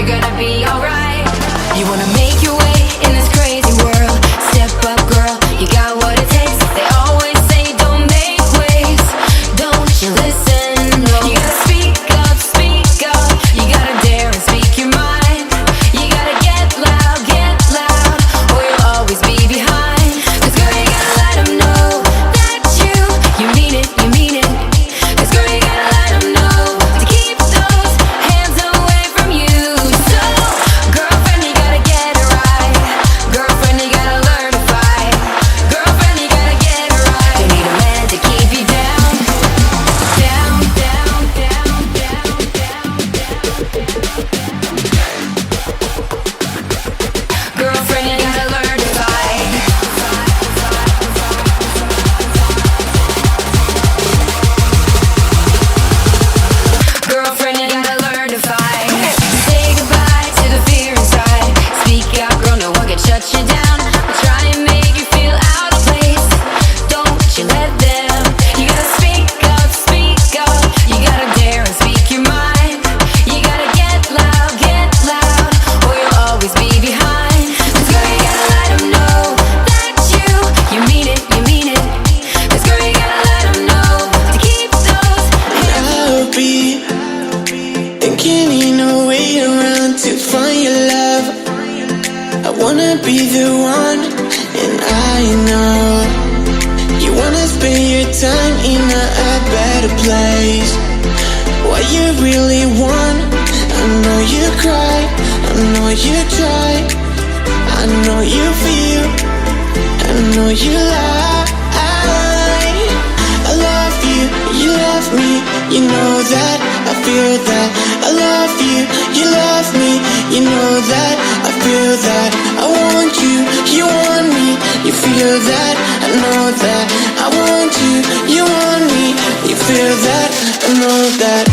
you're gonna be alright. You wanna make your way in this crazy world. Step up, girl, you got what it takes. They always say don't make waves. Don't you listen, no. You gotta speak up, you gotta dare and speak your mind. You gotta get loud, or you'll always be behind. 'Cause girl, you gotta let them know that you mean it, you mean it. 'Cause girl, you gotta let them know to keep those hands away from you. So, girlfriend, you gotta get it right. Girlfriend, you gotta learn to fight. Girlfriend, you gotta get it right. You need a man to keep you down, down, down, down, down, down, Girlfriend, you gotta learn to fight. Girlfriend, you gotta learn to fight. Say goodbye to the fear inside. Speak out, girl, no one can shut you down. Try and make you feel out of place. Don't you let them. You gotta speak up, you gotta dare and speak your mind. You gotta get loud, or you'll always be behind. 'Cause girl, you gotta let them know that you mean it, you mean it. 'Cause girl, you gotta let them know to keep those I'll be thinking in a way around to find your love. I wanna be the one, and I know you wanna spend your time in a better place. What you really want, I know you cry, I know you try, I know you feel, I know you lie. I love you, you love me, you know that, I feel that. I love you, you love me, you know that, I feel that. I want you, you want me, you feel that, I know that. I want you, you want me, you feel that, I know that.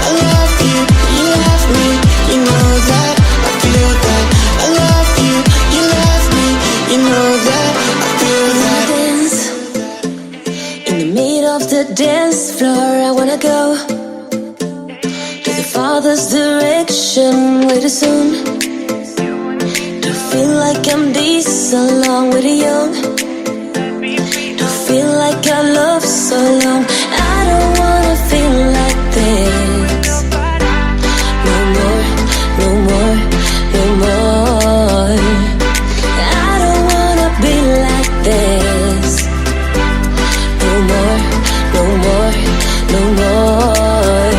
I love you, you love me, you know that, I feel that. I love you, you love me, you know that, I feel that. Dance in the middle of the dance floor. I wanna go to the farthest direction way too soon. To feel like I'm this along with the young. To feel like I love so long. I don't wanna feel like this. No more, no more, no more. I don't wanna be like this. No more, no more, no more.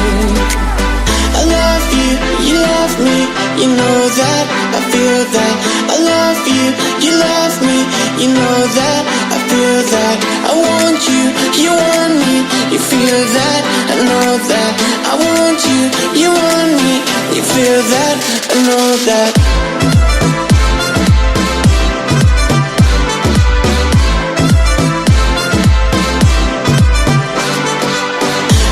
I love you, you love me, you know that, I feel that. I love you, you love me, you know that, I feel that. I want you, you want me, you feel that, I know that. I want you, you want me, you feel that, I know that.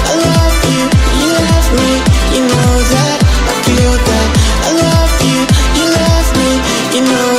I love you, you love me, you know that, I feel that. I love you, you love me, you know